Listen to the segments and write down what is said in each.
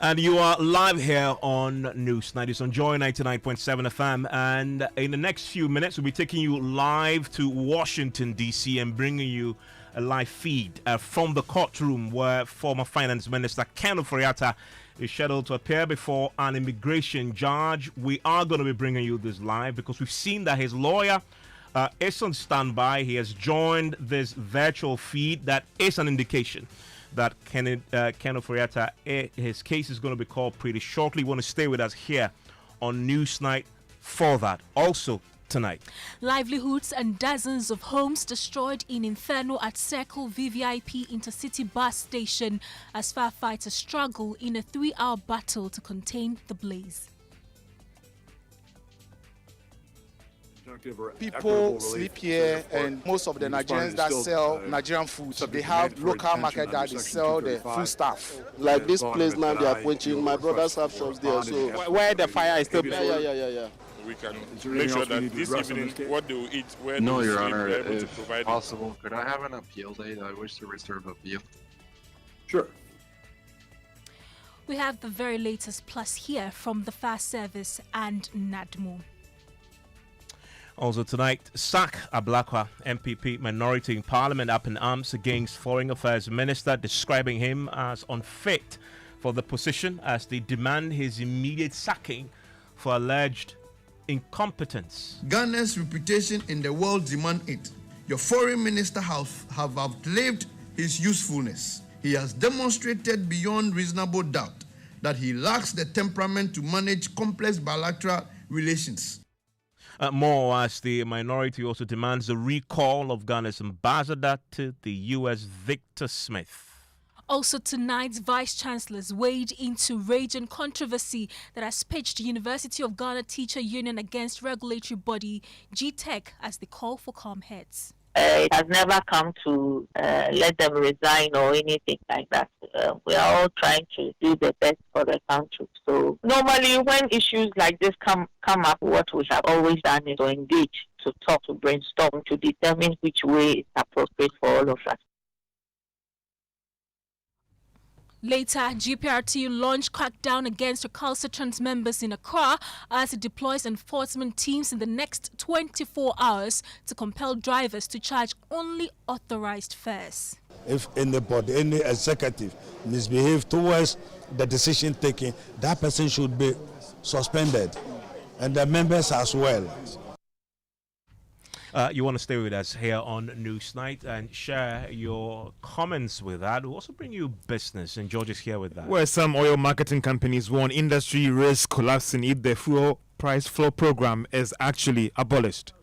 And you are live here on News 90s on Joy 99.7 FM. And in the next few minutes, we'll be taking you live to Washington, D.C. and bringing you a live feed from the courtroom where former Finance Minister Ken Ofori-Atta is scheduled to appear before an immigration judge. We are going to be bringing you this live because we've seen that his lawyer is on standby. He has joined this virtual feed. That is an indication that Ken Ofori-Atta, his case is going to be called pretty shortly. You want to stay with us here on Newsnight for that. Also tonight, livelihoods and dozens of homes destroyed in Inferno at Circle VVIP Intercity bus station as firefighters struggle in a 3-hour battle to contain the blaze. People sleep here, and most of the Nigerians that sell Nigerian food, they have local market that they sell the food stuff. Like this place now they are quenching. My brothers have shops there, so where the fire is still. Yeah. We can make sure that this evening what they will eat, where no, they will Your sleep, Honor, we're able to if provide possible, could I have an appeal date? I wish to reserve appeal. Sure. We have the very latest plus here from the Fire Service and NADMO. Also tonight, sack Ablakwa, NPP Minority in Parliament up in arms against Foreign Affairs Minister, describing him as unfit for the position as they demand his immediate sacking for alleged incompetence. Ghana's reputation in the world demand it. Your foreign minister have outlived his usefulness. He has demonstrated beyond reasonable doubt that he lacks the temperament to manage complex bilateral relations. More as the minority also demands the recall of Ghana's ambassador to the U.S., Victor Smith. Also tonight's Vice-Chancellors wade into raging controversy that has pitched the University of Ghana Teacher Union against regulatory body G-TEC as they call for calm heads. It has never come to let them resign or anything like that. We are all trying to do the best for the country. So normally when issues like this come up, what we have always done is to engage, to talk, to brainstorm, to determine which way is appropriate for all of us. Later, GPRT launched crackdown against recalcitrant members in Accra as it deploys enforcement teams in the next 24 hours to compel drivers to charge only authorized fares. If anybody, any executive misbehave towards the decision taking, that person should be suspended, and the members as well. You want to stay with us here on Newsnight and share your comments with that. We'll also bring you business, and George is here with that. Where some oil marketing companies warn industry risk collapsing if the fuel price floor program is actually abolished.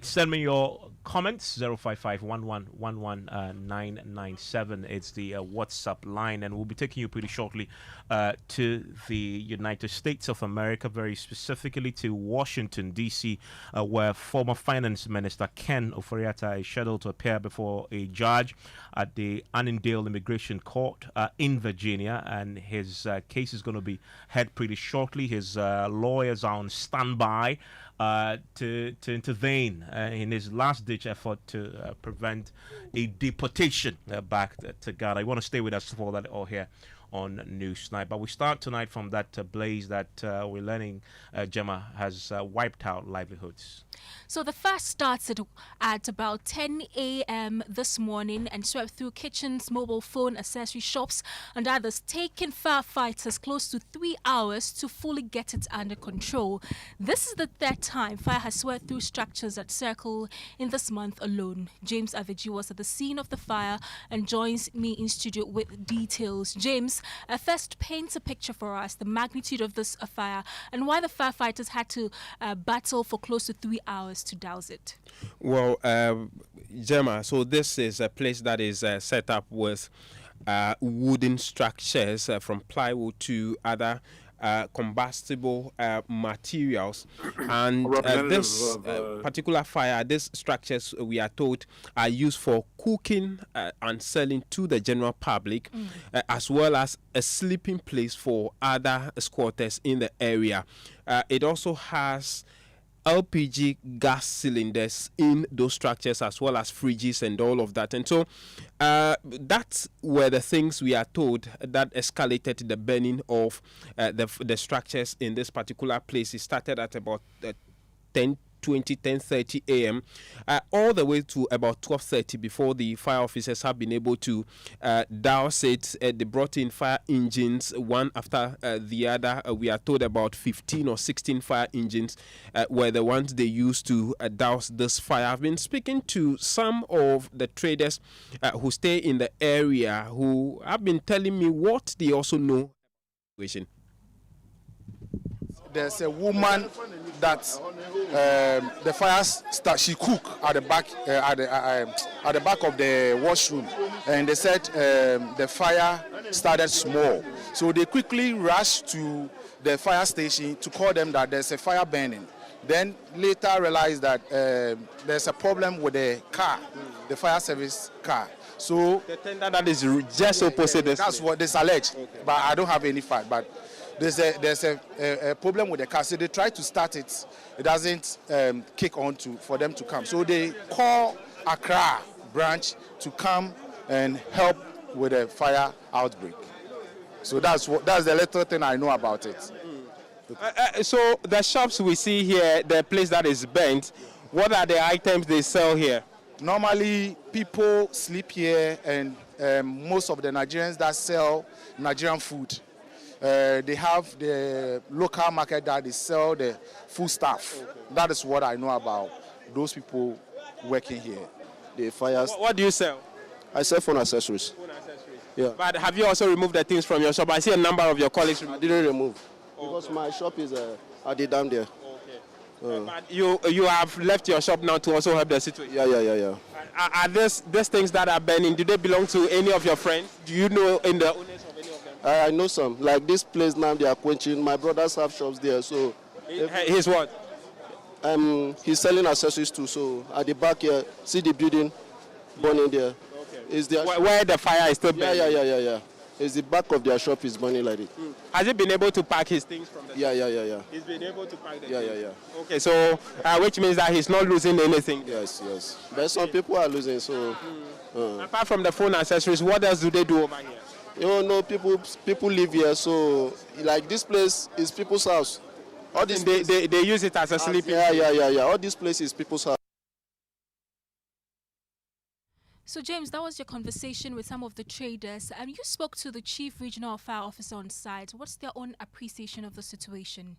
Send me your comments, 055-1111-997. It's the WhatsApp line, and we'll be taking you pretty shortly to the United States of America, very specifically to Washington, D.C., where former Finance Minister Ken Ofori-Atta is scheduled to appear before a judge at the Annandale Immigration Court in Virginia, and his case is going to be heard pretty shortly. His lawyers are on standby to intervene in his last-ditch effort to prevent a deportation back to Ghana. You want to stay with us for that all here on Newsnight. But we start tonight from that blaze that we're learning Gemma has wiped out livelihoods. So the fire started at about 10 a.m. this morning and swept through kitchens, mobile phone, accessory shops and others, taking firefighters close to 3 hours to fully get it under control. This is the third time fire has swept through structures at Circle in this month alone. James Aveji was at the scene of the fire and joins me in studio with details. James, first paint a picture for us, the magnitude of this fire and why the firefighters had to battle for close to 3 hours to douse it. Well, Gemma, so this is a place that is set up with wooden structures from plywood to other combustible materials, and this particular fire, these structures, we are told, are used for cooking and selling to the general public, as well as a sleeping place for other squatters in the area. It also has LPG gas cylinders in those structures, as well as fridges and all of that. And so that's where the things we are told that escalated the burning of the structures in this particular place. It started at about 10:30 a.m. All the way to about 12:30 before the fire officers have been able to douse it. They brought in fire engines one after the other. We are told about 15 or 16 fire engines were the ones they used to douse this fire. I've been speaking to some of the traders who stay in the area who have been telling me what they also know. There's a woman that the fire start. She cooked at the back at the back of the washroom, and they said the fire started small. So they quickly rushed to the fire station to call them that there's a fire burning. Then later realized that there's a problem with the car, the fire service car. So the tender that is just opposite. That's what they allege, but I don't have any fact. But there's a problem with the car. So they try to start it. It doesn't kick on for them to come. So they call Accra branch to come and help with the fire outbreak. So that's the little thing I know about it. So the shops we see here, the place that is burnt, what are the items they sell here? Normally, people sleep here, and most of the Nigerians that sell Nigerian food, they have the local market that they sell the food stuff. Okay. That is what I know about those people working here. The fires. What do you sell? I sell phone accessories. Phone accessories. Yeah. But have you also removed the things from your shop? I see a number of your colleagues. I didn't remove because my shop is at the dam there. Okay. But you have left your shop now to also help the situation. Yeah. Are these things that are burning? Do they belong to any of your friends? Do you know in the owners of any of them? I know some. Like this place now, they are quenching. My brothers have shops there, so. He's what? He's selling accessories too. So at the back here, see the building burning there. Okay. Is there where the fire is still burning? Yeah. It's the back of their shop is burning like it. Has he been able to pack his things from the shop? Yeah. He's been able to pack the things? Yeah. Okay, so which means that he's not losing anything? Yes. But some people are losing, so. Apart from the phone accessories, what else do they do over here? You know, people live here, so like this place is people's house. All this they use it as a sleeping. Yeah. All this place is people's house. So, James, that was your conversation with some of the traders. You spoke to the Chief Regional Fire Officer on site. What's their own appreciation of the situation?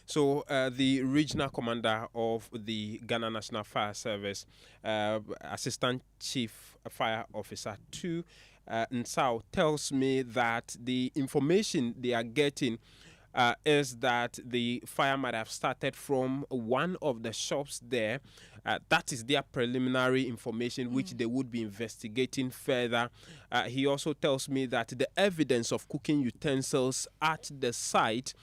So, the Regional Commander of the Ghana National Fire Service, Assistant Chief Fire Officer 2, Nsao, tells me that the information they are getting is that the fire might have started from one of the shops there. That is their preliminary information, which they would be investigating further. He also tells me that the evidence of cooking utensils at the site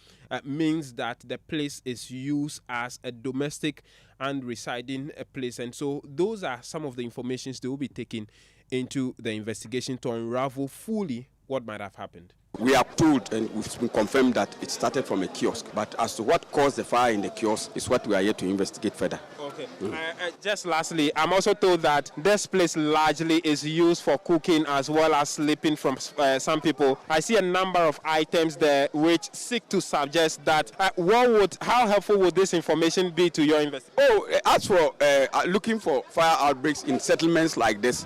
means that the place is used as a domestic and residing place. And so those are some of the informations they will be taking into the investigation to unravel fully what might have happened. We are told and it's been confirmed that it started from a kiosk, but as to what caused the fire in the kiosk is what we are here to investigate further. Okay. Just lastly, I'm also told that this place largely is used for cooking as well as sleeping from some people. I see a number of items there which seek to suggest that how helpful would this information be to your investigation? As for looking for fire outbreaks in settlements like this,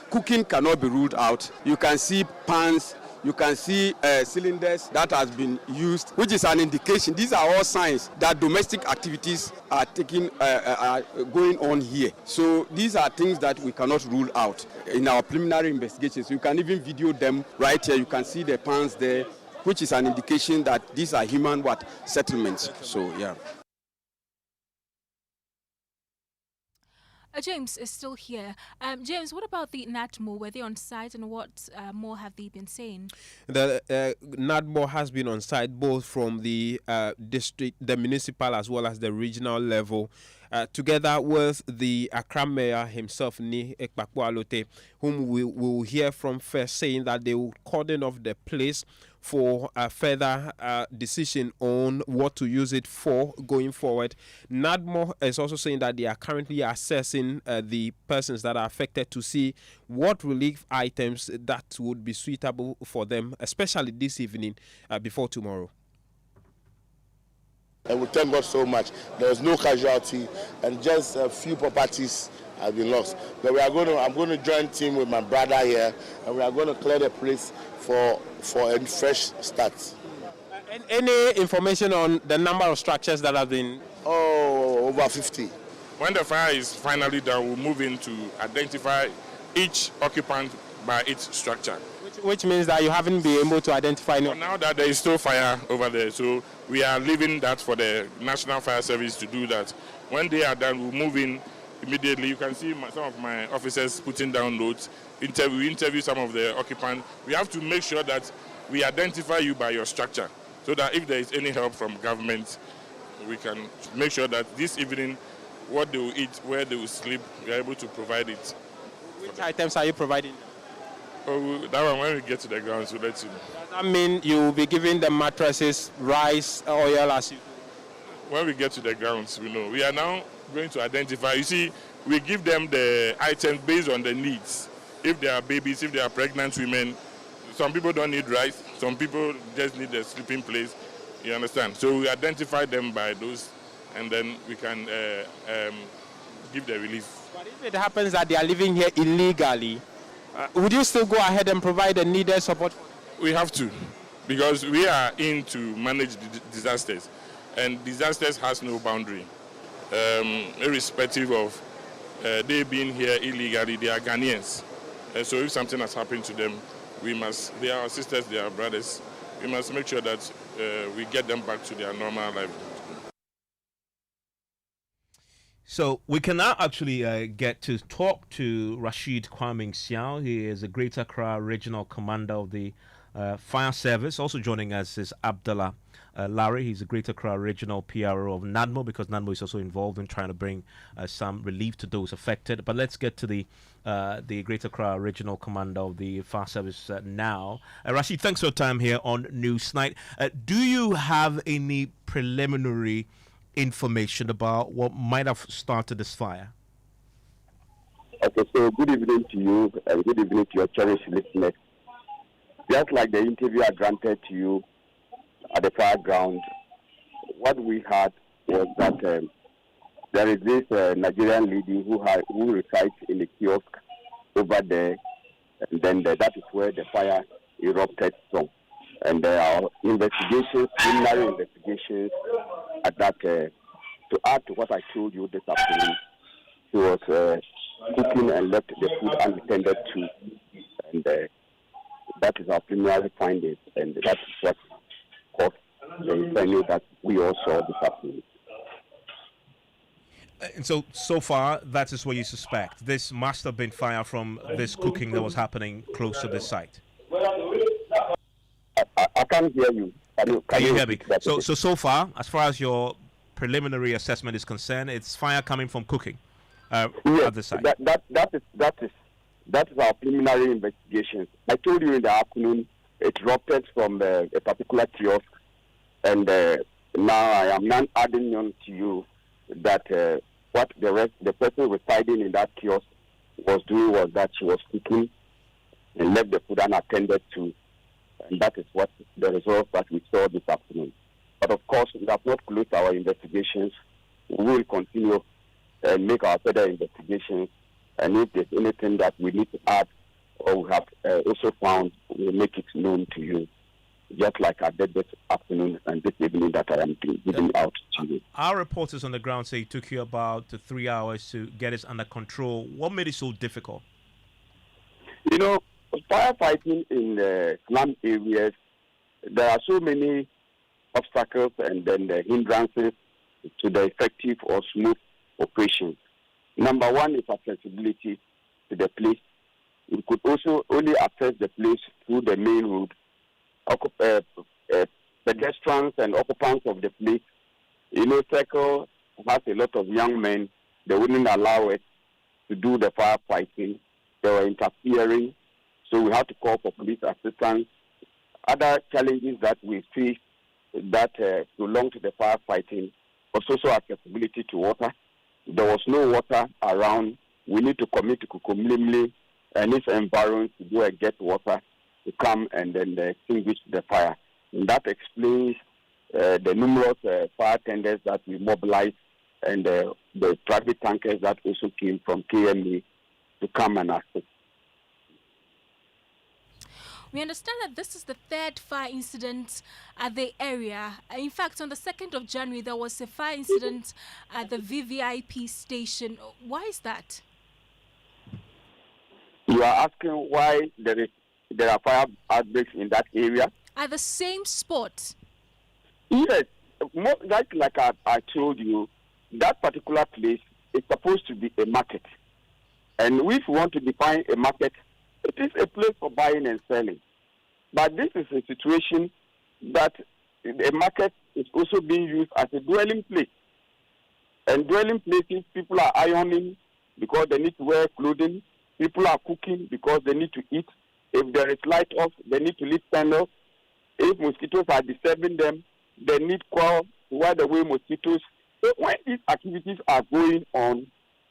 cooking cannot be ruled out. You can see pans, you can see cylinders that has been used, which is an indication. These are all signs that domestic activities are going on here. So these are things that we cannot rule out in our preliminary investigations. You can even video them right here. You can see the pans there, which is an indication that these are human settlements. So yeah. James is still here. James, what about the NADMO? Were they on site, and what more have they been saying? The NADMO has been on site both from the district, the municipal, as well as the regional level, together with the Accra Mayor himself, Ni Ekpakpo Alote, whom we will hear from first, saying that they will cordon off the place for a further decision on what to use it for going forward. NADMO is also saying that they are currently assessing the persons that are affected to see what relief items that would be suitable for them, especially this evening before tomorrow. And we thank God so much. There was no casualty, and just a few properties have been lost. But I'm going to join team with my brother here, and we are going to clear the place for a fresh start. Any information on the number of structures that have been? Oh, over 50. When the fire is finally done, we'll move in to identify each occupant by its structure. Which means that you haven't been able to identify. Well, now that there is still fire over there, so we are leaving that for the National Fire Service to do that. When they are done, we'll move in immediately. You can see some of my officers putting down notes. We interview some of the occupants. We have to make sure that we identify you by your structure, so that if there is any help from government, we can make sure that this evening, what they will eat, where they will sleep, we are able to provide it. Which items are you providing? Oh, that one, when we get to the ground, we'll let you know. Does that mean you will be giving them mattresses, rice, oil as you do? When we get to the grounds, we know. We are now going to identify. You see, we give them the items based on the needs. If they are babies, if they are pregnant women, some people don't need rice, some people just need a sleeping place. You understand? So we identify them by those, and then we can give the relief. But if it happens that they are living here illegally, would you still go ahead and provide the needed support? We have to, because we are in to manage disasters, and disasters has no boundary. Irrespective of they being here illegally, they are Ghanaians. So if something has happened to them, they are our sisters, they are brothers. We must make sure that we get them back to their normal life. So we can now actually get to talk to Rashid Kwame Xiao. He is a Greater Accra Regional Commander of the Fire Service. Also joining us is Abdullah Larry. He's a Greater Accra Regional PRO of NADMO, because NADMO is also involved in trying to bring some relief to those affected. But let's get to the Greater Accra Regional Commander of the Fire Service now. Rashid, thanks for your time here on Newsnight. Do you have any preliminary information about what might have started this fire? Okay, so good evening to you, and good evening to your cherished listeners. Just like the interview I granted to you at the fire ground, what we had was that there is this Nigerian lady who resides in the kiosk over there, and then that is where the fire erupted from. And there are investigations, preliminary investigations at that. To add to what I told you this afternoon, she was cooking and left the food unattended to, and that is our preliminary findings, and that is what caused the Inferno that we all saw this afternoon. And so far, that is what you suspect. This must have been fire from this cooking that was happening close to this site. I can't hear you. Can you hear me? So far, as far as your preliminary assessment is concerned, it's fire coming from cooking at the site. That is our preliminary investigation. I told you in the afternoon it erupted from a particular kiosk, and now I am not adding on to you that what the person residing in that kiosk was doing was that she was cooking and left the food unattended to, and that is what the result that we saw this afternoon. But of course, we have not closed our investigations. We will continue and make our further investigations. And if there's anything that we need to add or we have also found, we'll make it known to you, just like I did this afternoon and this evening that I am giving out to you. Our reporters on the ground say it took you about 3 hours to get it under control. What made it so difficult? You know, firefighting in the slum areas, there are so many obstacles and then the hindrances to the effective or smooth operation. Number one is accessibility to the place. We could also only access the place through the main road. Pedestrians and occupants of the place, Circle has a lot of young men. They wouldn't allow us to do the firefighting. They were interfering. So we had to call for police assistance other challenges that we face that belong to the firefighting was also accessibility to water. There was no water around. We need to commit to Kukumlimli and its environs to go and get water to come and then extinguish the fire. And that explains the numerous fire tenders that we mobilized and the private tankers that also came from KMA to come and assist. We understand that this is the third fire incident at the area. In fact, on the 2nd of January, there was a fire incident at the VVIP station. Why is that? You are asking why there are fire outbreaks in that area? At the same spot? Yes. Like I told you, that particular place is supposed to be a market. And if we want to define a market, it is a place for buying and selling. But this is a situation that a market is also being used as a dwelling place. And dwelling places, people are ironing because they need to wear clothing. People are cooking because they need to eat. If there is light off, they need to lit candles. If mosquitoes are disturbing them, they need coil to wide away mosquitoes. So when these activities are going on,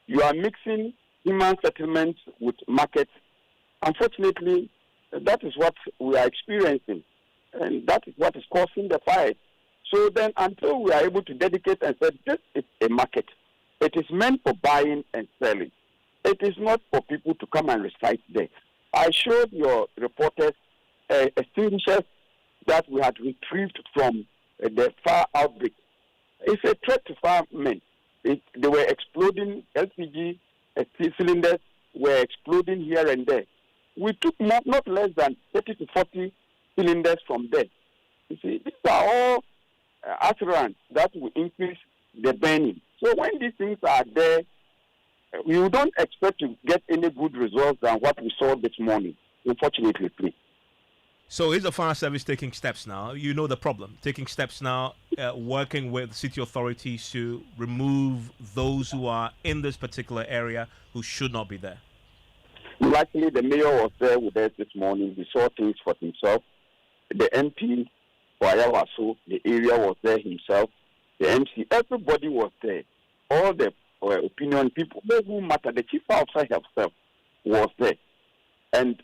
you are mixing human settlements with markets. Unfortunately, that is what we are experiencing, and that is what is causing the fire. So then, until we are able to dedicate and say this is a market, it is meant for buying and selling. It is not for people to come and recite there. I showed your reporters extinguishers that we had retrieved from the fire outbreak. It's a threat to firemen. They were exploding. LPG cylinders were exploding here and there. We took not less than 30 to 40 cylinders from there. You see, these are all assurance that will increase the burning. So when these things are there, you don't expect to get any good results than what we saw this morning, unfortunately. So is the fire service taking steps now? You know the problem. Taking steps now, working with city authorities to remove those who are in this particular area who should not be there. Luckily, the mayor was there with us this morning. He saw things for himself. The MP for Ayawaso, the area was there himself. The MC, everybody was there. All the opinion people, those who matter, the chief officer himself was there. And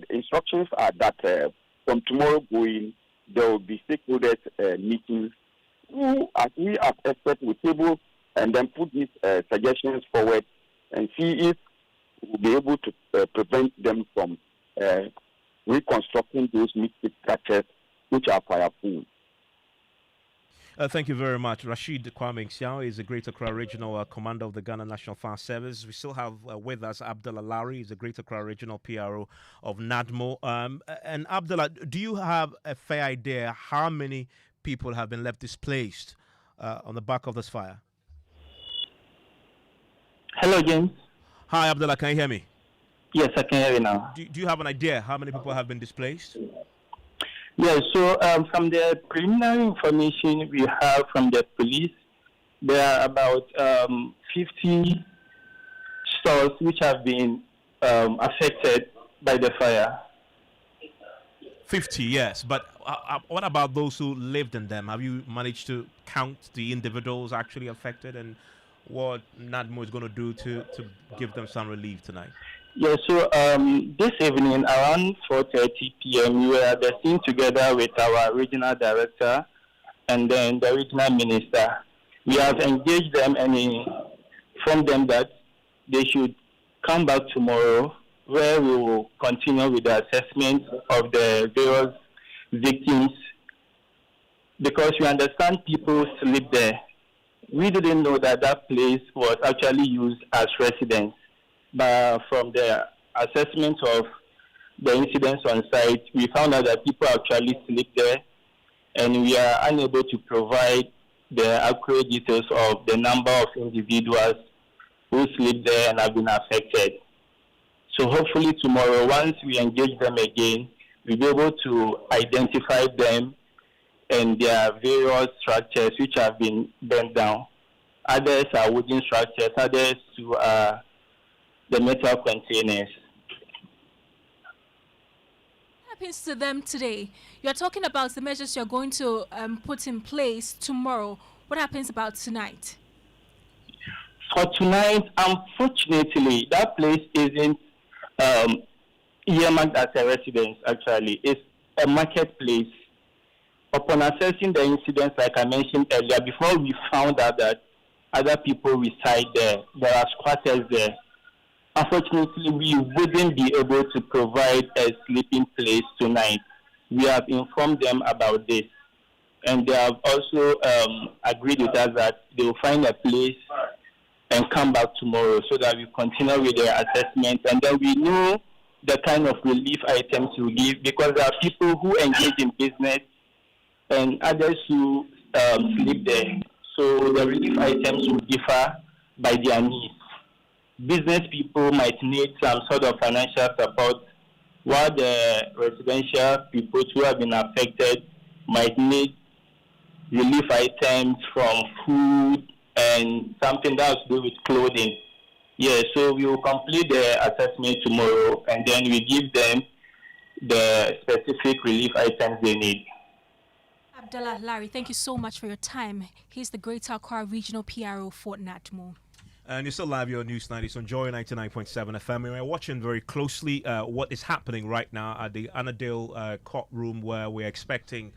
instructions are that from tomorrow going, there will be stakeholders meetings who, as we as experts, will table and then put these suggestions forward and see if we'll be able to prevent them from reconstructing those mixed structures which are fire-proof. Thank you very much. Rashid Kwame Xiao is the Greater Accra Regional Commander of the Ghana National Fire Service. We still have with us Abdullah Lowry, is the Greater Accra Regional PRO of NADMO. And Abdullah, do you have a fair idea how many people have been left displaced on the back of this fire? Hello, James. Hi, Abdullah. Can you hear me? Yes, I can hear you now. Do you have an idea how many people have been displaced? Yes, so from the preliminary information we have from the police, there are about 50 stores which have been affected by the fire. 50, yes. But what about those who lived in them? Have you managed to count the individuals actually affected and what NADMO is going to do to give them some relief tonight? Yes, so this evening around 4:30 p.m. we were at the scene together with our regional director and then the regional minister. We have engaged them and informed them that they should come back tomorrow where we will continue with the assessment of the various victims because we understand people sleep there. We didn't know that that place was actually used as residence. But from the assessment of the incidents on site, we found out that people actually sleep there, and we are unable to provide the accurate details of the number of individuals who sleep there and have been affected. So hopefully tomorrow, once we engage them again, we'll be able to identify them and their various structures which have been burnt down. Others are wooden structures, others are the metal containers. Happens to them today? You're talking about the measures you're going to put in place tomorrow. What happens about tonight? For tonight, unfortunately, that place isn't earmarked as a residence, actually. It's a marketplace. Upon assessing the incidents, like I mentioned earlier, before we found out that other people reside there, there are squatters there. Unfortunately, we wouldn't be able to provide a sleeping place tonight. We have informed them about this, and they have also agreed with us that they will find a place and come back tomorrow so that we continue with their assessment, and then we know the kind of relief items we give, because there are people who engage in business and others who sleep there. So the relief items will differ by their needs. Business people might need some sort of financial support, while the residential people who have been affected might need relief items from food and something that has to do with clothing. Yeah, so we will complete the assessment tomorrow, and then we give them the specific relief items they need. Abdullah Larry, thank you so much for your time. He's the Greater Accra Regional PRO for NADMO. And you're still live here on News 90 on Joy 99.7 FM. We're watching very closely what is happening right now at the Annandale courtroom, where we're expecting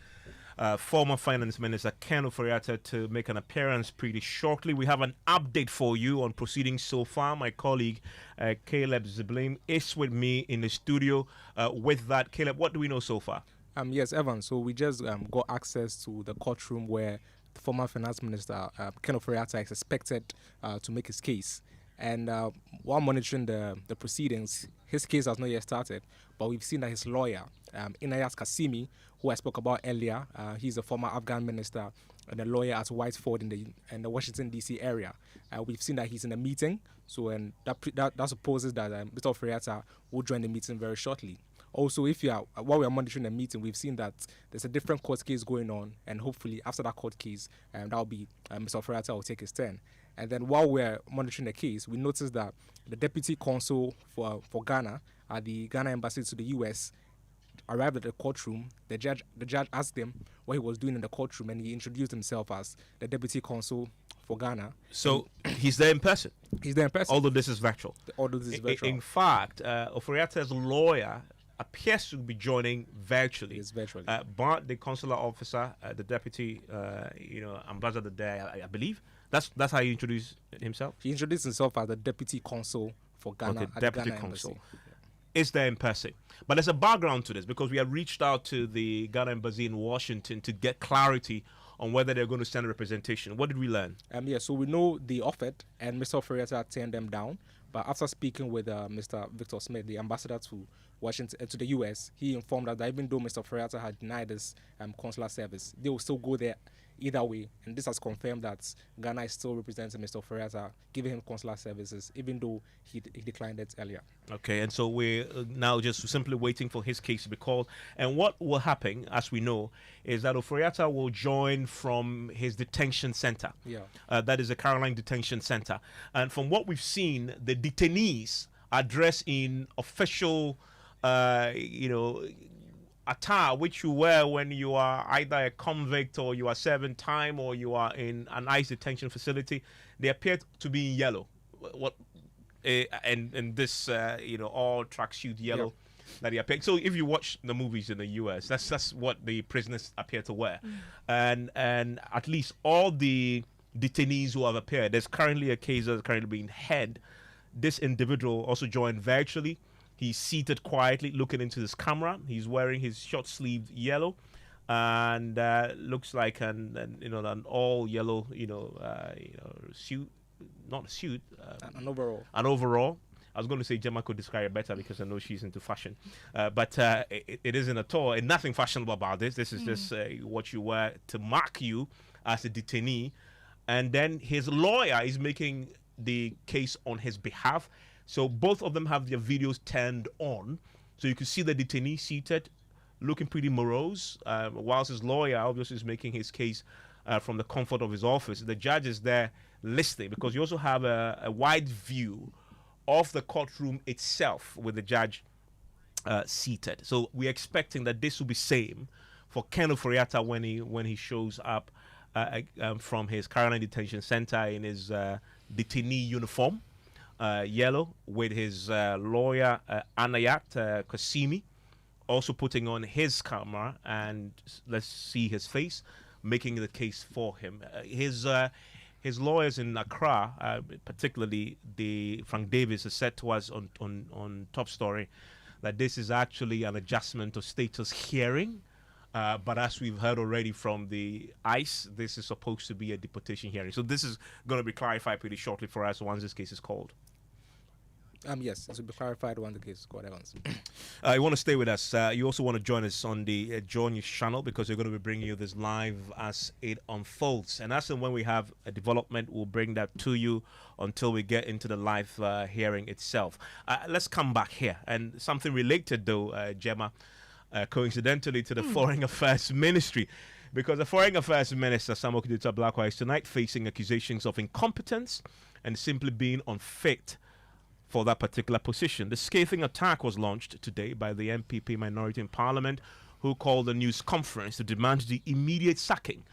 former Finance Minister Ken Ofori-Atta to make an appearance pretty shortly. We have an update for you on proceedings so far. My colleague Caleb Ziblim is with me in the studio. With that, Caleb, what do we know so far? Yes, Evan. So we just got access to the courtroom where the former Finance Minister Ken Ofori-Atta is expected to make his case. And while monitoring the proceedings, his case has not yet started, but we've seen that his lawyer, Inayat Kasimi, who I spoke about earlier, he's a former Afghan minister and a lawyer at Whiteford in the Washington, D.C. area. We've seen that he's in a meeting, so and that supposes that Mr. Ofori-Atta will join the meeting very shortly. Also, while we are monitoring the meeting, we've seen that there's a different court case going on, and hopefully after that court case, that'll be Mr. Ofori-Atta will take his turn. And then while we're monitoring the case, we noticed that the deputy consul for Ghana at the Ghana embassy to the U.S. arrived at the courtroom. The judge asked him what he was doing in the courtroom, and he introduced himself as the deputy consul for Ghana. So he's there in person? He's there in person. Although this is virtual. In fact, Ofori-Atta's lawyer appears to be joining virtually. It's virtually. But the consular officer, the deputy, ambassador there, I believe, that's how he introduced himself? He introduced himself as the deputy consul for Ghana. Okay, deputy Ghana consul. Embassy. Is there in person. But there's a background to this, because we have reached out to the Ghana embassy in Washington to get clarity on whether they're going to send a representation. What did we learn? So we know they offered, and Mr. Ofori-Atta turned them down. But after speaking with Mr. Victor Smith, the ambassador to Washington, to the U.S., he informed us that even though Mr. Ofori-Atta had denied this consular service, they will still go there either way. And this has confirmed that Ghana is still representing Mr. Ofori-Atta, giving him consular services, even though he declined it earlier. Okay, and so we're now just simply waiting for his case to be called. And what will happen, as we know, is that Ofori-Atta will join from his detention center. Yeah. That is the Caroline Detention Center. And from what we've seen, the detainees are dressed in official, attire, which you wear when you are either a convict or you are serving time or you are in an ICE detention facility. They appear to be in yellow. And this, all tracksuit yellow. Yeah. That he appeared. So if you watch the movies in the US, that's what the prisoners appear to wear. And at least all the detainees who have appeared, there's currently a case that's currently being heard. This individual also joined virtually. He's seated quietly, looking into his camera. He's wearing his short-sleeved yellow, and looks like an all yellow, suit, not a suit, an overall. An overall. I was going to say Gemma could describe it better because I know she's into fashion, but it isn't at all. And nothing fashionable about this. This is just what you wear to mark you as a detainee. And then his lawyer is making the case on his behalf. So both of them have their videos turned on. So you can see the detainee seated, looking pretty morose, whilst his lawyer obviously is making his case from the comfort of his office. The judge is there listening, because you also have a wide view of the courtroom itself, with the judge seated. So we're expecting that this will be same for Ken Ofori-Atta when he shows up from his Carolina Detention Center in his detainee uniform, yellow, with his lawyer Anayat Kasimi, also putting on his camera, and let's see his face, making the case for him. His lawyers in Accra, particularly Frank Davis, has said to us on Top Story that this is actually an adjustment of status hearing. But as we've heard already from the ICE, this is supposed to be a deportation hearing. So this is going to be clarified pretty shortly for us once this case is called. Yes, it will be clarified when the case is called, Evans. You want to stay with us. You also want to join us on the Joy News channel, because we're going to be bringing you this live as it unfolds. And as and when we have a development, we'll bring that to you until we get into the live hearing itself. Let's come back here. And something related, though, Gemma, coincidentally to the Foreign Affairs Ministry, because the Foreign Affairs Minister, Okudzeto Ablakwa, is tonight facing accusations of incompetence and simply being unfit for that particular position. The scathing attack was launched today by the NPP Minority in Parliament, who called a news conference to demand the immediate sacking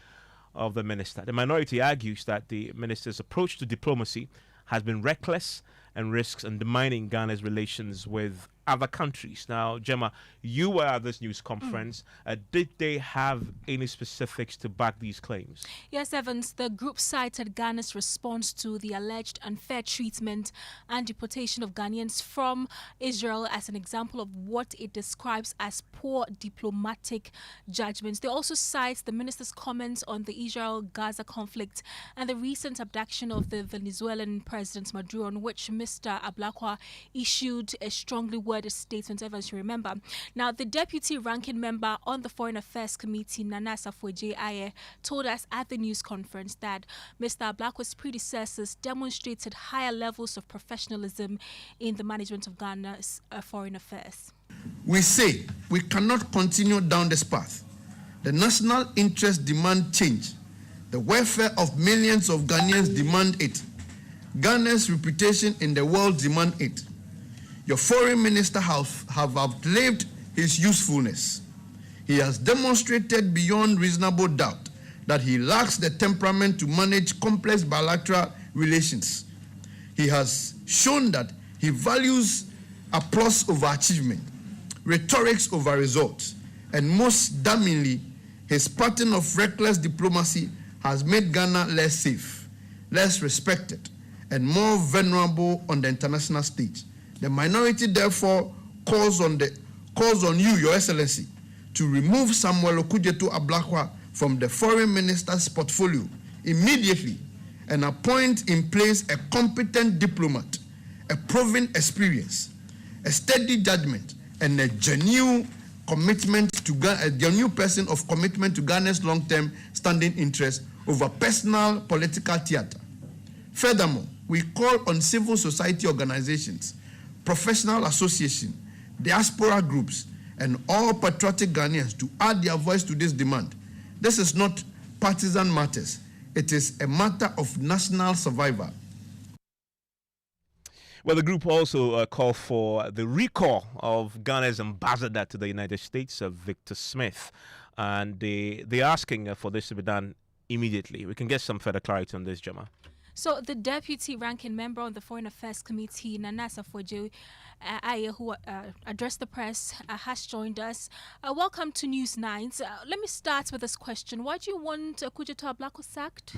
of the minister. The minority argues that the minister's approach to diplomacy has been reckless and risks undermining Ghana's relations with other countries. Now, Gemma, you were at this news conference. Did they have any specifics to back these claims? Yes, Evans, the group cited Ghana's response to the alleged unfair treatment and deportation of Ghanaians from Israel as an example of what it describes as poor diplomatic judgments. They also cite the minister's comments on the Israel-Gaza conflict and the recent abduction of the Venezuelan President Maduro, on which Mr. Ablakwa issued a strongly worded statement, Evans, you remember. Now, the deputy ranking member on the Foreign Affairs Committee, Nana Asafoye-Aye, told us at the news conference that Mr. Ablakwa's predecessors demonstrated higher levels of professionalism in the management of Ghana's foreign affairs. We say we cannot continue down this path. The national interests demand change. The welfare of millions of Ghanaians demand it. Ghana's reputation in the world demand it. Your foreign minister have outlived his usefulness. He has demonstrated beyond reasonable doubt that he lacks the temperament to manage complex bilateral relations. He has shown that he values applause over achievement, rhetorics over results, and most damningly, his pattern of reckless diplomacy has made Ghana less safe, less respected, and more vulnerable on the international stage. The minority therefore calls on you, Your Excellency, to remove Samuel Okudzeto Ablakwa from the foreign minister's portfolio immediately and appoint in place a competent diplomat, a proven experience, a steady judgment, and a genuine commitment to a genuine person of commitment to Ghana's long-term standing interest over personal political theater. Furthermore, we call on civil society organizations, professional associations, diaspora groups, and all patriotic Ghanaians to add their voice to this demand. This is not partisan matters. It is a matter of national survival. Well, the group also called for the recall of Ghana's ambassador to the United States, Victor Smith, and they're asking for this to be done immediately. We can get some further clarity on this, Gemma. So the deputy ranking member on the Foreign Affairs Committee, Nana Asafoye-Aye, who addressed the press, has joined us. Welcome to News 9. Let me start with this question. Why do you want Okudzeto Ablakwa sacked?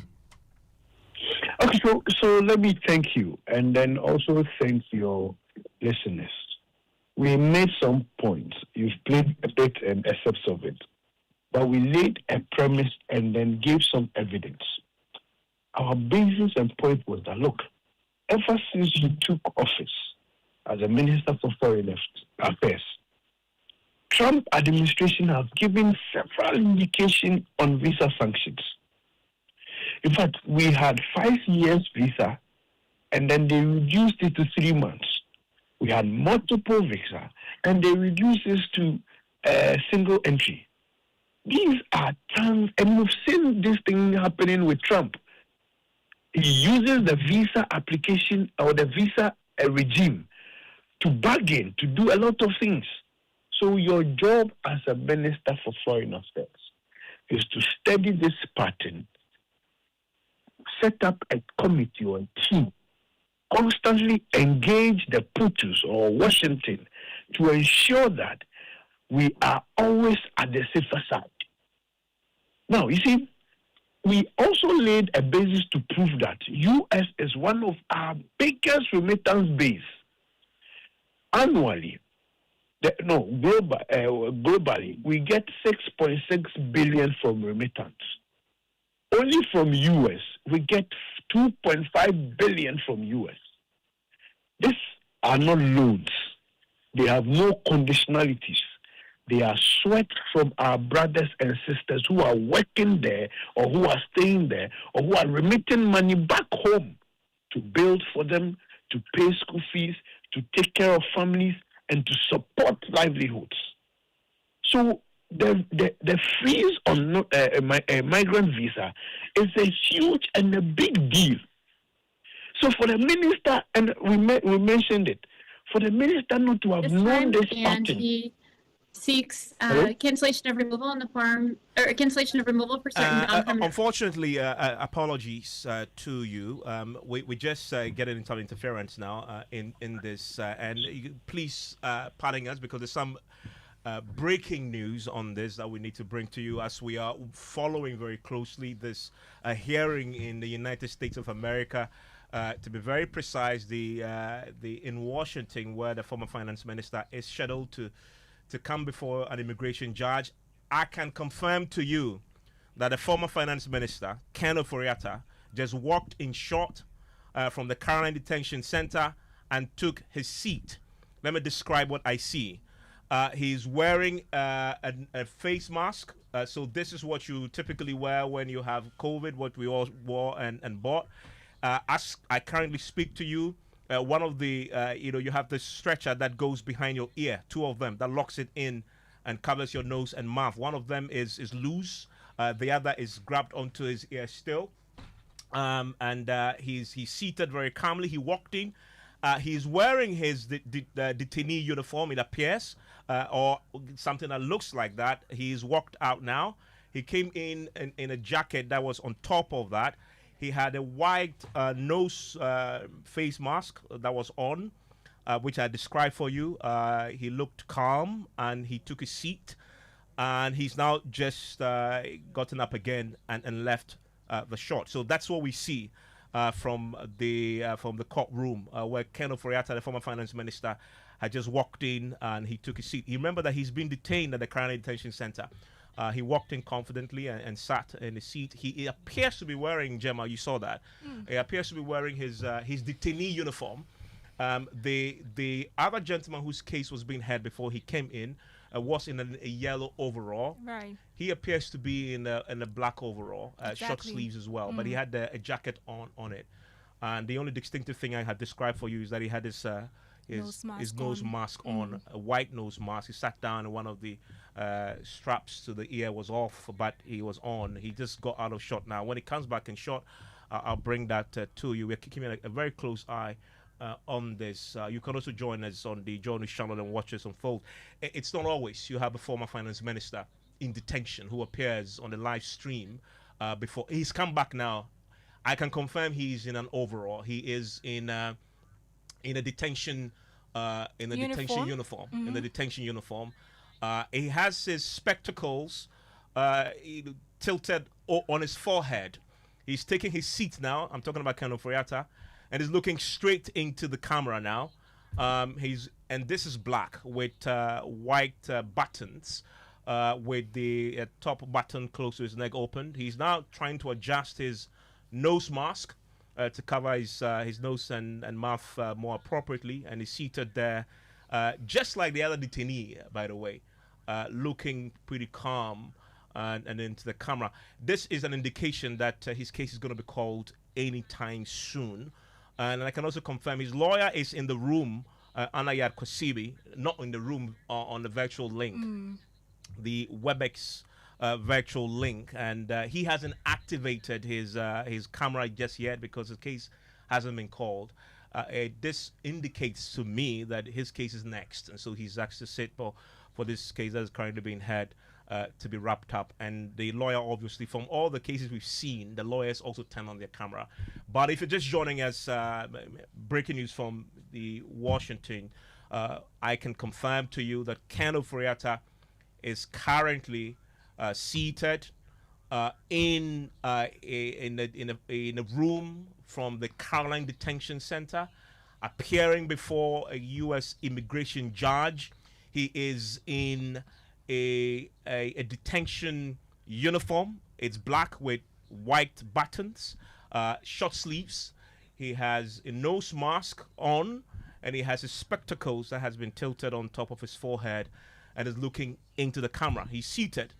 Okay, so let me thank you, and then also thank your listeners. We made some points. You've played a bit and excerpts of it. But we laid a premise and then gave some evidence. Our basis and point was that, look, ever since you took office as a Minister for Foreign Affairs, Trump administration has given several indications on visa sanctions. In fact, we had 5 years visa, and then they reduced it to 3 months. We had multiple visa, and they reduced it to single entry. These are terms, and we've seen this thing happening with Trump. He uses the visa application or the visa regime to bargain, to do a lot of things. So your job as a Minister for Foreign Affairs is to study this pattern, set up a committee or a team, constantly engage the Putus or Washington to ensure that we are always at the safer side. Now, you see, we also laid a basis to prove that U.S. is one of our biggest remittance base. Annually, globally, we get 6.6 billion from remittance. Only from U.S., we get 2.5 billion from U.S. These are not loans. They have no conditionalities. They are sweat from our brothers and sisters who are working there or who are staying there or who are remitting money back home to build for them, to pay school fees, to take care of families, and to support livelihoods. So the freeze on a migrant visa is a huge and a big deal. So for the minister, and we mentioned it, for the minister not to have known this pattern. He seeks cancellation of removal in the form, or cancellation of removal for certain non-permanent. Unfortunately, apologies to you. We just getting into interference now in this, and please pardon us because there's some breaking news on this that we need to bring to you as we are following very closely this hearing in the United States of America. To be very precise, the in Washington, where the former finance minister is scheduled to come before an immigration judge. I can confirm to you that the former finance minister, Ken Ofori-Atta, just walked in short from the Caroline Detention Center and took his seat. Let me describe what I see. He's wearing a face mask. So this is what you typically wear when you have COVID, what we all wore and bought. As I currently speak to you, one of the, you have this stretcher that goes behind your ear, two of them, that locks it in and covers your nose and mouth. One of them is loose. The other is grabbed onto his ear still. And he's seated very calmly. He walked in. He's wearing his detainee uniform, it appears, or something that looks like that. He's walked out now. He came in a jacket that was on top of that. He had a white nose face mask that was on, which I described for you. He looked calm and he took a seat, and he's now just gotten up again and left the shot. So that's what we see from the courtroom where Ken Ofori-Atta, the former finance minister, had just walked in and he took a seat. You remember that he's been detained at the Caroline Detention Center. He walked in confidently and sat in his seat. He appears to be wearing, Gemma, you saw that. He appears to be wearing his detainee uniform. The other gentleman whose case was being heard before he came in was in a yellow overall. Right. He appears to be in a black overall, short sleeves as well, but he had a jacket on it. And the only distinctive thing I had described for you is that he had his nose mask on, a white nose mask. He sat down and one of the straps to the ear was off, but he was on. He just got out of shot now. When he comes back in shot, I'll bring that to you. We're keeping a very close eye on this. You can also join us on the Journalist channel and watch us unfold. It's not always you have a former finance minister in detention who appears on the live stream before. He's come back now. I can confirm he's in an overall. He is in a detention detention uniform. In the detention uniform. He has his spectacles tilted on his forehead. He's taking his seat now. I'm talking about Ken Ofori-Atta, and he's looking straight into the camera now. And this is black with white buttons, with the top button close to his neck open. He's now trying to adjust his nose mask to cover his nose and mouth more appropriately, and he's seated there, just like the other detainee, by the way, looking pretty calm and into the camera. This is an indication that his case is going to be called anytime soon. And I can also confirm his lawyer is in the room, Anayat Kosibi, not in the room on the virtual link, the WebEx virtual link, and he hasn't activated his camera just yet because the case hasn't been called. This indicates to me that his case is next, and so he's asked to sit for this case that is currently being heard to be wrapped up. And the lawyer, obviously, from all the cases we've seen, the lawyers also turn on their camera. But if you're just joining us, breaking news from the Washington, I can confirm to you that Ken Ofori-Atta is currently seated in a room from the Caroline Detention Center, appearing before a U.S. immigration judge. He is in a detention uniform. It's black with white buttons, short sleeves. He has a nose mask on, and he has his spectacles that has been tilted on top of his forehead and is looking into the camera. He's seated,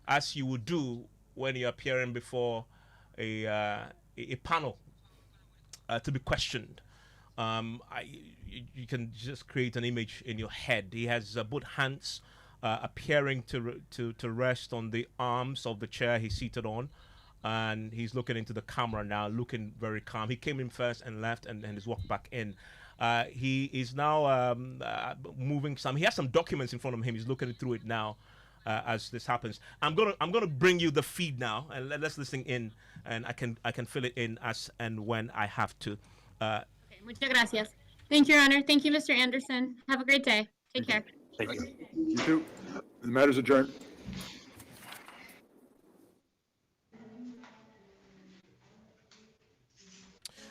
as you would do when you're appearing before a panel to be questioned. You can just create an image in your head. He has both hands appearing to rest on the arms of the chair he's seated on, and he's looking into the camera now, looking very calm. He came in first and left, and has walked back in. He is now moving some. He has some documents in front of him. He's looking through it now as this happens. I'm gonna bring you the feed now, and let's listen in, and I can fill it in as and when I have to. Muchas gracias. Thank you, Your Honor. Thank you, Mr. Anderson. Have a great day. Take care. Thank you. You too. The matter is adjourned.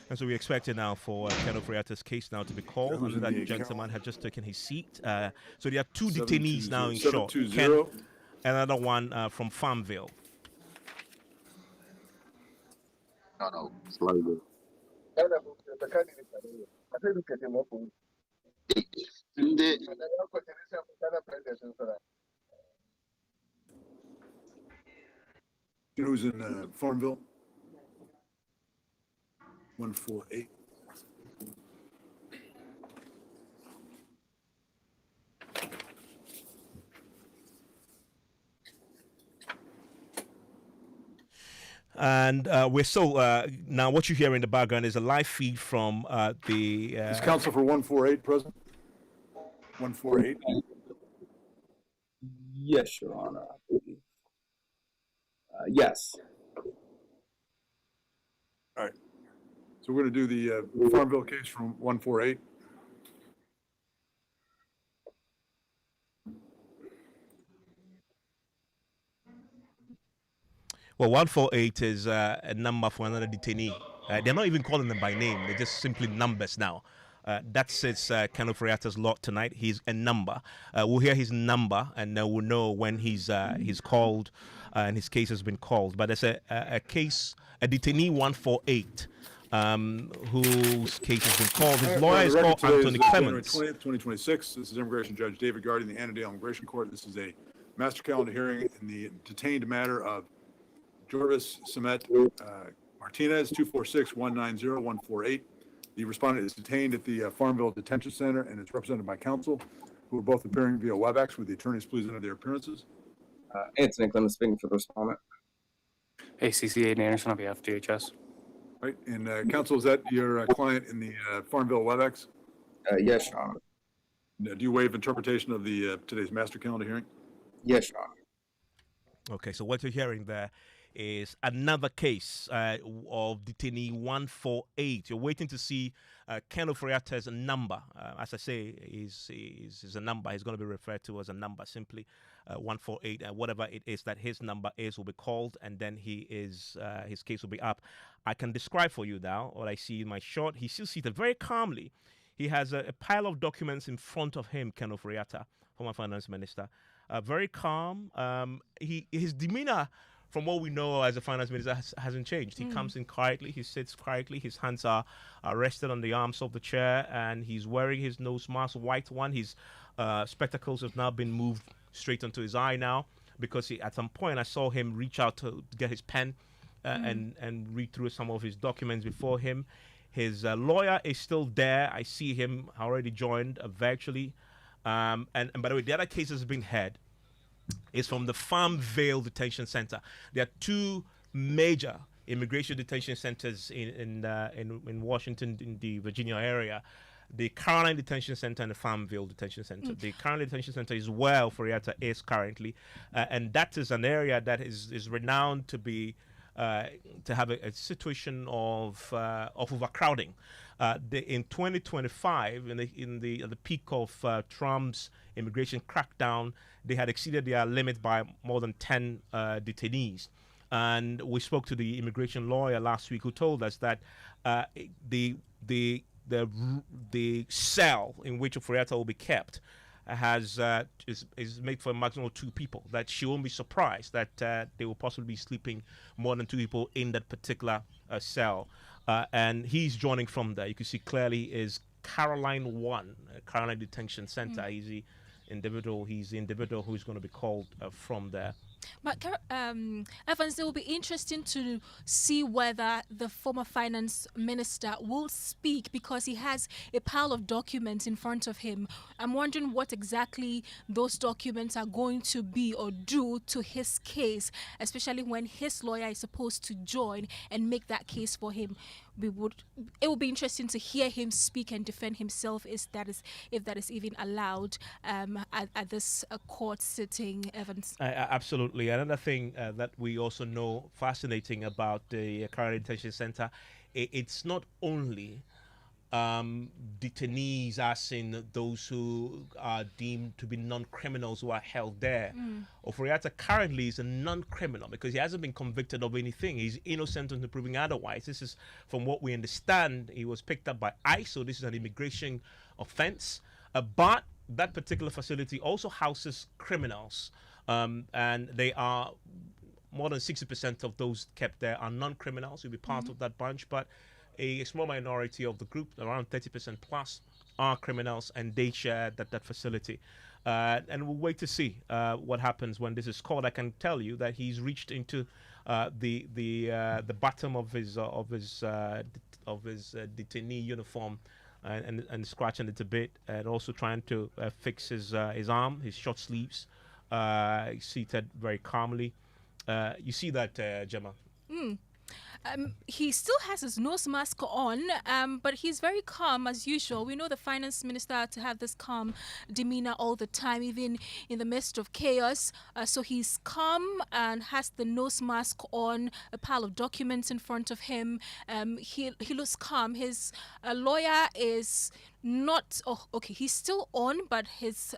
And so we're expecting now for Ken Ofori-Atta's case now to be called. And that gentleman had just taken his seat. So there are two detainees now in short. Ken, another one from Farmville. No, slowly. Who's in Farmville? 148. And we're still now. What you hear in the background is a live feed from the. Is counsel for 148 present? 148. Yes, Your Honor. Yes. All right. So we're going to do the Farmville case from 148. Well, 148 is a number for another detainee. They're not even calling them by name. They're just simply numbers now. That's Ken Ofori-Atta's lot tonight. He's a number. We'll hear his number, and we'll know when he's called and his case has been called. But there's a case, a detainee 148, whose case has been called. His lawyer is called Anthony Clements. January 20th, 2026. This is Immigration Judge David Guardian, the Annandale Immigration Court. This is a master calendar hearing in the detained matter of Jorvis Samet Martinez, 246-190-148. The respondent is detained at the Farmville Detention Center and is represented by counsel, who are both appearing via WebEx. With the attorneys please enter their appearances. Anthony Clemens speaking for the respondent. ACCA Anderson on behalf of DHS. Right, and counsel, is that your client in the Farmville WebEx? Yes, Your Honor. Do you waive interpretation of the today's master calendar hearing? Yes, Your Honor. Okay, so what you're hearing there is another case of detainee 148. You're waiting to see Ken Ofori-Atta's number. As I say, is a number. He's going to be referred to as a number, simply 148. Whatever it is that his number is will be called, and then his case will be up. I can describe for you now what I see in my shot. He's still seated very calmly. He has a pile of documents in front of him, Ken Ofori-Atta, former Finance Minister. Very calm. His demeanor, from what we know as a finance minister, hasn't changed. He comes in quietly, he sits quietly, his hands are rested on the arms of the chair, and he's wearing his nose mask, white one. His spectacles have now been moved straight onto his eye now, because at some point I saw him reach out to get his pen and read through some of his documents before him. His lawyer is still there. I see him already joined virtually. And by the way, the other case has been heard is from the Farmville Detention Center. There are two major immigration detention centers in Washington, in the Virginia area, the Caroline Detention Center and the Farmville Detention Center. The Caroline Detention Center is where Ofori-Atta is currently, and that is an area that is renowned to be to have a situation of overcrowding. In 2025, in the at the peak of Trump's immigration crackdown, they had exceeded their limit by more than 10 detainees. And we spoke to the immigration lawyer last week, who told us that the cell in which Ofori-Atta will be kept is made for a maximum of 2 people. That she won't be surprised that they will possibly be sleeping more than 2 people in that particular cell. And he's joining from there. You can see clearly is Caroline 1, Caroline Detention Center. He's the individual who's going to be called from there. But Evans, it will be interesting to see whether the former finance minister will speak, because he has a pile of documents in front of him. I'm wondering what exactly those documents are going to be or do to his case, especially when his lawyer is supposed to join and make that case for him. It will be interesting to hear him speak and defend himself, if that is even allowed at this court sitting, Evans. Absolutely. Another thing that we also know fascinating about the Caroline Detention Center, it's not only detainees, as in those who are deemed to be non-criminals who are held there. Ofori-Atta currently is a non-criminal because he hasn't been convicted of anything. He's innocent until proving otherwise. This is, from what we understand, he was picked up by ICE, so this is an immigration offense. But that particular facility also houses criminals, and they are more than 60% of those kept there are non-criminals. You'll be part of that bunch, but a small minority of the group, around 30% plus, are criminals, and they share that facility. And we'll wait to see what happens when this is called. I can tell you that he's reached into the bottom of his detainee uniform and scratching it a bit, and also trying to fix his arm, his short sleeves. He's seated very calmly. You see that, Gemma? He still has his nose mask on, but he's very calm as usual. We know the finance minister to have this calm demeanor all the time, even in the midst of chaos. So he's calm and has the nose mask on, a pile of documents in front of him. He looks calm. His lawyer is not he's still on, but his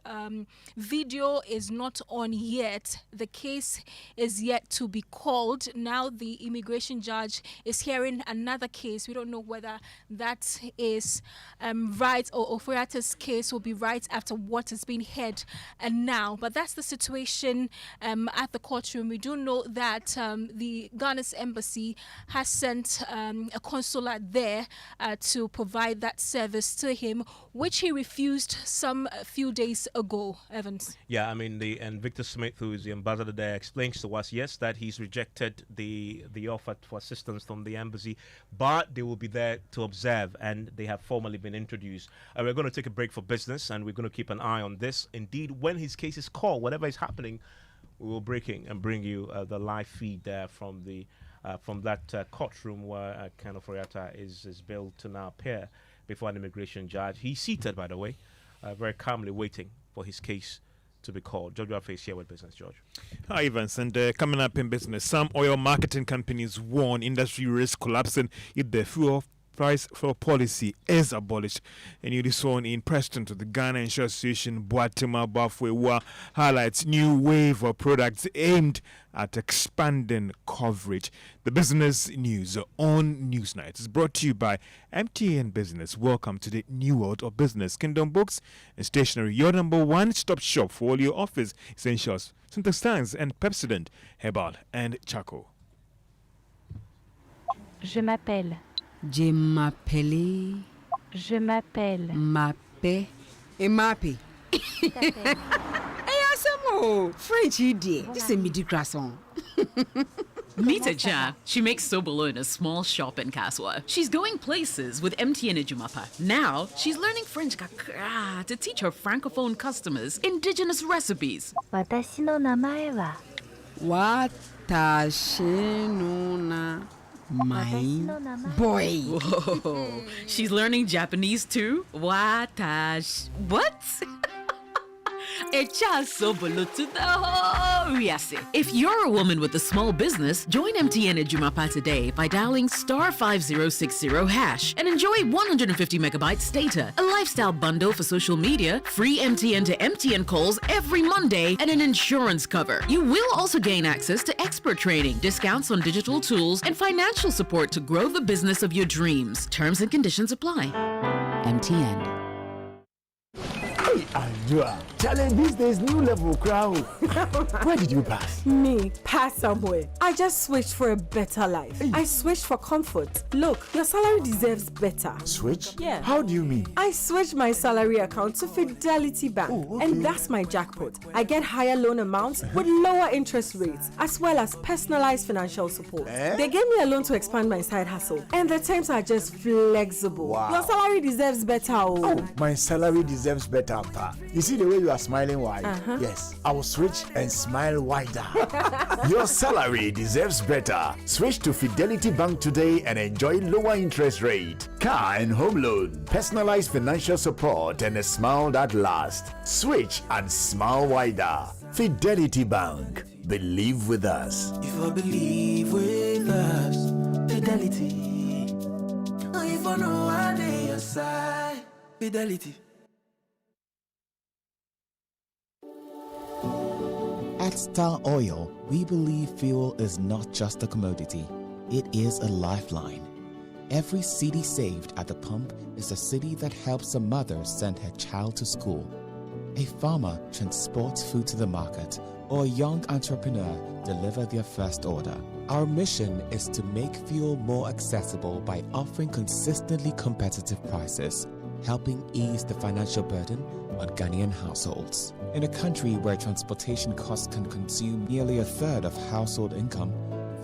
video is not on yet. The case is yet to be called. Now the immigration judge is hearing another case. We don't know whether that is right, or Ofori-Atta's case will be right after what has been heard and now. But that's the situation at the courtroom. We do know that the Ghana's embassy has sent a consular there to provide that service to him, which he refused some few days ago, Evans. Yeah, I mean, and Victor Smith, who is the ambassador there, explains to us, yes, that he's rejected the offer for assistance from the embassy, but they will be there to observe, and they have formally been introduced. We're going to take a break for business, and we're going to keep an eye on this. Indeed, when his case is called, whatever is happening, we will bring you the live feed from that courtroom where Ken Ofori-Atta is billed to now appear before an immigration judge. He's seated, by the way, very calmly waiting for his case to be called. George Wafe is here with Business. George. Hi, Evans. And coming up in business, some oil marketing companies warn industry risk collapsing if the fuel price floor policy is abolished. And newly sworn in president of the Ghana Insurance Association, Boatema Bafwewa, highlights new wave of products aimed at expanding coverage. The business news on Newsnight is brought to you by MTN Business. Welcome to the new world of business. Kingdom Books and Stationery, your number one-stop shop for all your office essentials, Syntax Tanks and Pepsodent, Herbal and Charcoal. Je m'appelle. Je m'appelle. Je m'appelle. Mappe. Et mappe. Hey, Asamo. French idiot. This is a midi croissant. Meet Aja. She makes sobolo in a small shop in Kaswa. She's going places with MTN Ejumapa. Now, she's learning French kakra to teach her francophone customers indigenous recipes. Watashi no namae wa. Watashi no My boy. Whoa, she's learning Japanese too? Watash. What? If you're a woman with a small business, join MTN Ejumapa today by dialing *5060# and enjoy 150 megabytes data, a lifestyle bundle for social media, free MTN to MTN calls every Monday, and an insurance cover. You will also gain access to expert training, discounts on digital tools, and financial support to grow the business of your dreams. Terms and conditions apply. MTN. Hey, Andrea, challenge these days, new level crowd. Where did you pass? Me, pass somewhere. I just switched for a better life. Hey. I switched for comfort. Look, your salary deserves better. Switch? Yeah. How do you mean? I switched my salary account to Fidelity Bank. Oh, okay. And that's my jackpot. I get higher loan amounts with lower interest rates, as well as personalized financial support. They gave me a loan to expand my side hustle, and the terms are just flexible. Wow. Your salary deserves better. Oh, my salary deserves better. You see the way you are smiling wide? Yes, I will switch and smile wider. Your salary deserves better. Switch to Fidelity Bank today and enjoy lower interest rate, car and home loan, personalized financial support, and a smile that lasts. Switch and smile wider. Fidelity Bank. Believe with us. If I believe with us, Fidelity. If I know I dey your side, Fidelity. At Star Oil, we believe fuel is not just a commodity, it is a lifeline. Every cedi saved at the pump is a cedi that helps a mother send her child to school. A farmer transports food to the market, or a young entrepreneur deliver their first order. Our mission is to make fuel more accessible by offering consistently competitive prices, helping ease the financial burden on Ghanaian households. In a country where transportation costs can consume nearly a third of household income,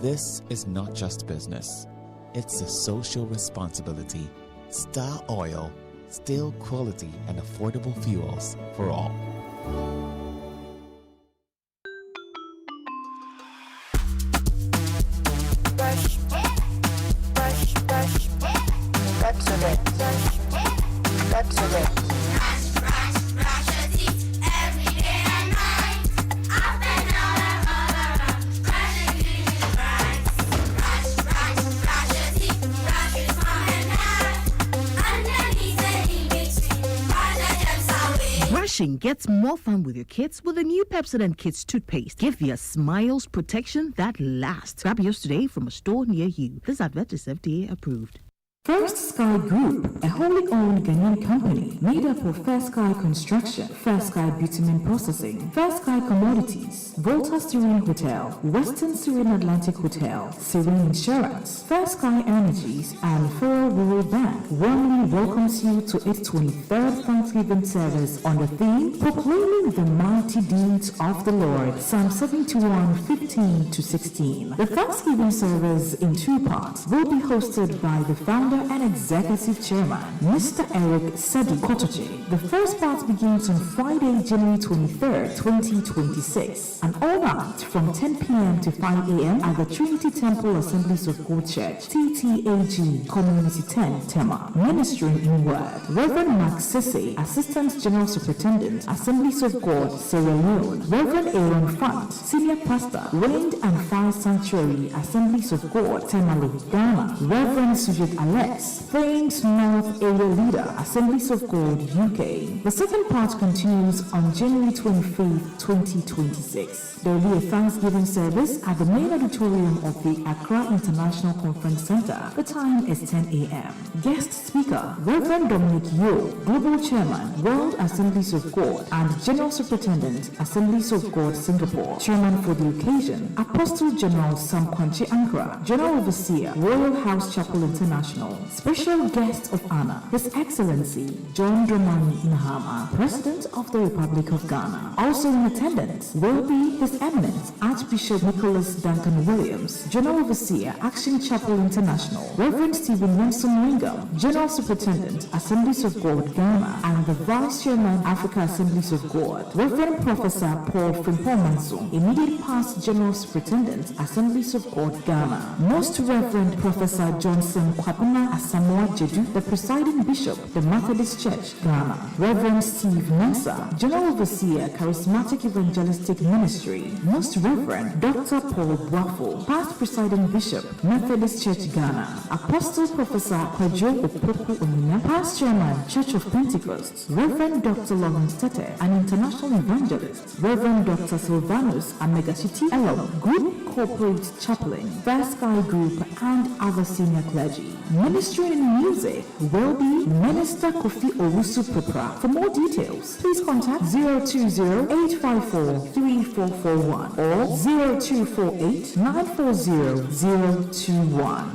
this is not just business. It's a social responsibility. Star Oil, still quality and affordable fuels for all. Brushing gets more fun with your kids with the new Pepsodent Kids toothpaste. Give your smiles protection that lasts. Grab yours today from a store near you. This advert is FDA approved. First Sky Group, a wholly owned Ghanaian company made up of First Sky Construction, First Sky Bitumen Processing, First Sky Commodities, Volta Serene Hotel, Western Serene Atlantic Hotel, Serene Insurance, First Sky Energies, and Federal Rural Bank warmly welcomes you to its 23rd Thanksgiving service on the theme Proclaiming the Mighty Deeds of the Lord, Psalm 71:15-16. The Thanksgiving service in two parts will be hosted by the founder and executive chairman, Mr. Eric Sadi Kotoche. The first part begins on Friday, January 23rd, 2026, and all night from 10 p.m. to 5 a.m. at the Trinity Temple Assemblies of God Church, TTAG, Community 10, Tema. Ministering in Word, Reverend Mark Sisse, Assistant General Superintendent, Assemblies of God, Sierra Leone, Reverend Aaron Fant, Senior Pastor, Wind and Fire Sanctuary, Assemblies of God, Temalo, Ghana, Reverend Sujit Alex, Famed North Area Leader, Assemblies of God, UK. The second part continues on January 25th, 2026. There will be a Thanksgiving service at the main auditorium of the Accra International Conference Center. The time is 10 a.m. Guest speaker, Reverend Dominic Yo, Global Chairman, World Assemblies of God and General Superintendent, Assemblies of God, Singapore. Chairman for the occasion, Apostle General Sam Kwanche Ankara, General Overseer, Royal House Chapel International, International. Special guest of honor, His Excellency John Dramani Mahama, President of the Republic of Ghana. Also in attendance will be His Eminence Archbishop Nicholas Duncan Williams, General Overseer, Action Chapel International, Reverend Stephen Wilson Wingham, General Superintendent, Assemblies of God Ghana, and the Vice Chairman, Africa Assemblies of God, Reverend Professor Paul Frimpong-Mansong, Immediate Past General Superintendent, Assemblies of God Ghana, Most Reverend Professor Johnson Kwabena Asamoah Jedu, the Presiding Bishop, the Methodist Church Ghana, Reverend Steve Mensa, General Overseer, Charismatic Evangelistic Ministry, Most Reverend Dr. Paul Buafo, Past Presiding Bishop, Methodist Church Ghana, Apostle Professor Kwajo Opoku Onina, Past Chairman, Church of Pentecost, Reverend Dr. Lawrence Tete, an international evangelist, Reverend Dr. Silvanus Amegashiti Elom, Group Corporate Chaplain, First Sky Group, and other senior clergy. Ministering in music will be Minister Kofi Owusu Popra. For more details, please contact 020-854-3441 or 0248-940-021.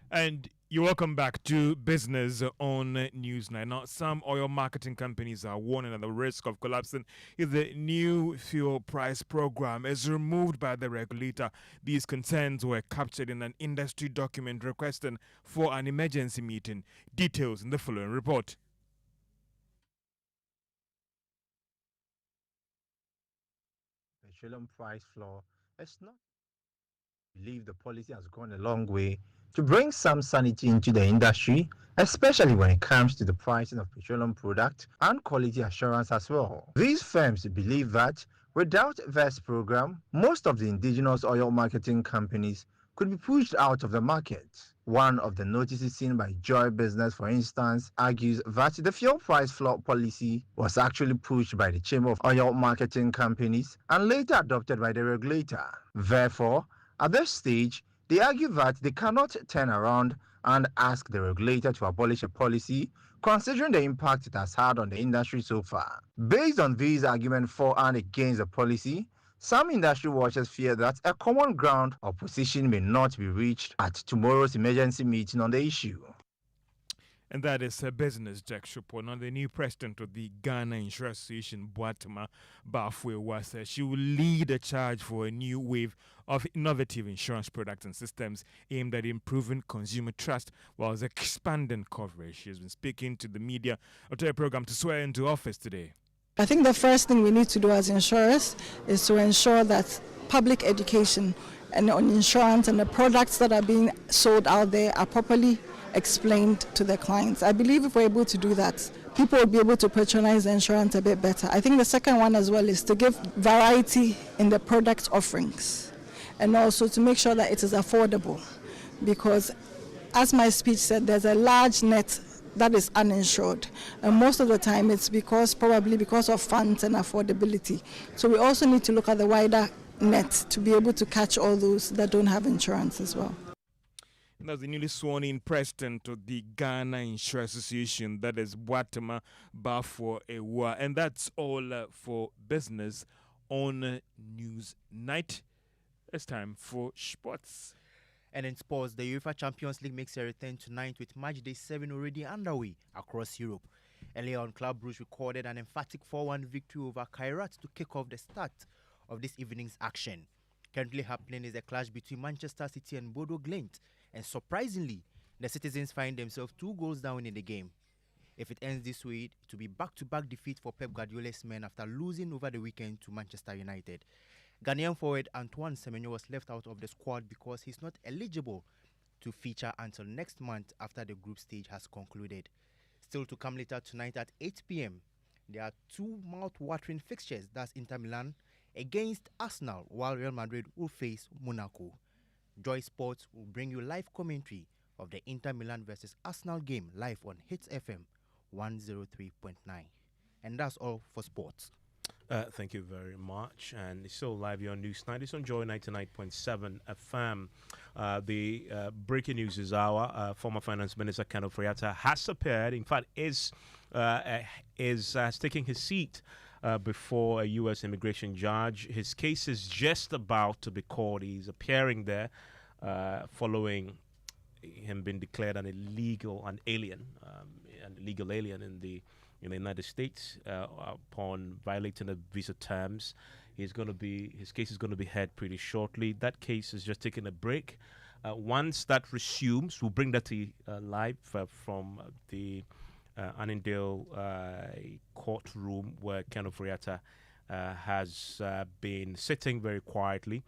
And you're welcome back to Business on Newsnight. Now, some oil marketing companies are warning that the risk of collapsing if the new fuel price program is removed by the regulator. These concerns were captured in an industry document requesting for an emergency meeting. Details in the following report. Petroleum price floor is not. I believe the policy has gone a long way to bring some sanity into the industry, especially when it comes to the pricing of petroleum products and quality assurance as well. These firms believe that without this program, most of the indigenous oil marketing companies could be pushed out of the market. One of the notices seen by Joy Business, for instance, argues that the fuel price floor policy was actually pushed by the Chamber of Oil Marketing Companies and later adopted by the regulator. Therefore, at this stage, they argue that they cannot turn around and ask the regulator to abolish a policy, considering the impact it has had on the industry so far. Based on these arguments for and against the policy, some industry watchers fear that a common ground of position may not be reached at tomorrow's emergency meeting on the issue. And that is a business Jack report. Now, the new president of the Ghana Insurance Association, Boatema Bafwe, said she will lead a charge for a new wave of innovative insurance products and systems aimed at improving consumer trust while expanding coverage. She has been speaking to the media after a program to swear into office today. I think the first thing we need to do as insurers is to ensure that public education and on insurance and the products that are being sold out there are properly explained to their clients. I believe if we're able to do that, people will be able to patronize the insurance a bit better. I think the second one as well is to give variety in the product offerings and also to make sure that it is affordable, because as my speech said, there's a large net that is uninsured, and most of the time it's probably because of funds and affordability. So we also need to look at the wider net to be able to catch all those that don't have insurance as well. That's the newly sworn in president of the Ghana Insurance Association, that is Boatema Bafwe. And that's all for Business on Newsnight. It's time for sports. And in sports, the UEFA Champions League makes a return tonight with match day 7 already underway across Europe. Earlier on, Club Brugge recorded an emphatic 4-1 victory over Kairat to kick off the start of this evening's action. Currently happening is a clash between Manchester City and Bodo Glimt, and surprisingly, the citizens find themselves 2 goals down in the game. If it ends this way, it will be back-to-back defeat for Pep Guardiola's men after losing over the weekend to Manchester United. Ghanaian forward Antoine Semenyo was left out of the squad because he's not eligible to feature until next month after the group stage has concluded. Still to come later tonight at 8 p.m., there are 2 mouth-watering fixtures. That's Inter Milan against Arsenal, while Real Madrid will face Monaco. Joy Sports will bring you live commentary of the Inter Milan versus Arsenal game live on Hits FM 103.9. And that's all for sports. Thank you very much. And it's still live here on Newsnight. It's on Joy 99.7 FM. The breaking news is our former Finance Minister Ken Ofori-Atta has appeared. In fact, is taking his seat before a U.S. immigration judge. His case is just about to be called. He's appearing there following him being declared an illegal alien in the United States upon violating the visa terms. His case is going to be heard pretty shortly. That case is just taking a break. Once that resumes, we'll bring that to you live from the Annandale courtroom where Ken Ofori-Atta has been sitting very quietly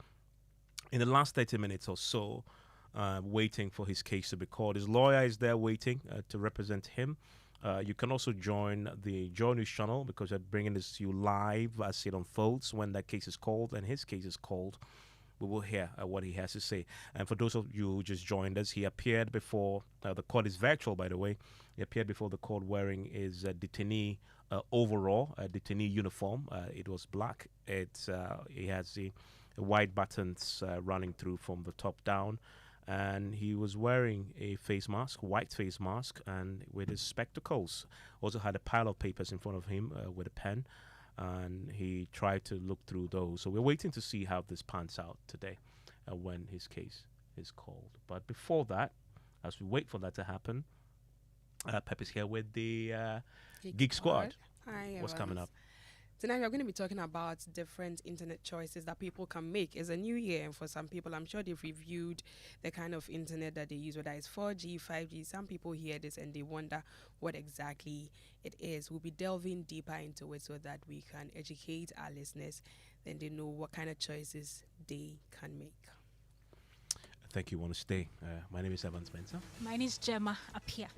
in the last 30 minutes or so, waiting for his case to be called. His lawyer is there waiting to represent him. You can also join the Joy News channel because we're bringing this to you live as it unfolds. When that case is called and his case is called, we will hear what he has to say. And for those of you who just joined us, he appeared before, the court is virtual, by the way. He appeared before the court wearing his detainee overall, detainee uniform. It was black. He has the white buttons running through from the top down. And he was wearing a face mask, white face mask, and with his spectacles. Also had a pile of papers in front of him with a pen, and he tried to look through those. So we're waiting to see how this pans out today when his case is called. But before that, as we wait for that to happen, Pep is here with the Geek Squad. Hi, what's coming up? Tonight we're going to be talking about different internet choices that people can make. It's a new year, and for some people, I'm sure they've reviewed the kind of internet that they use, whether it's 4G, 5G. Some people hear this and they wonder what exactly it is. We'll be delving deeper into it so that we can educate our listeners, then they know what kind of choices they can make. Thank you. Want to stay? My name is Evan Spencer. My name is Gemma Apia.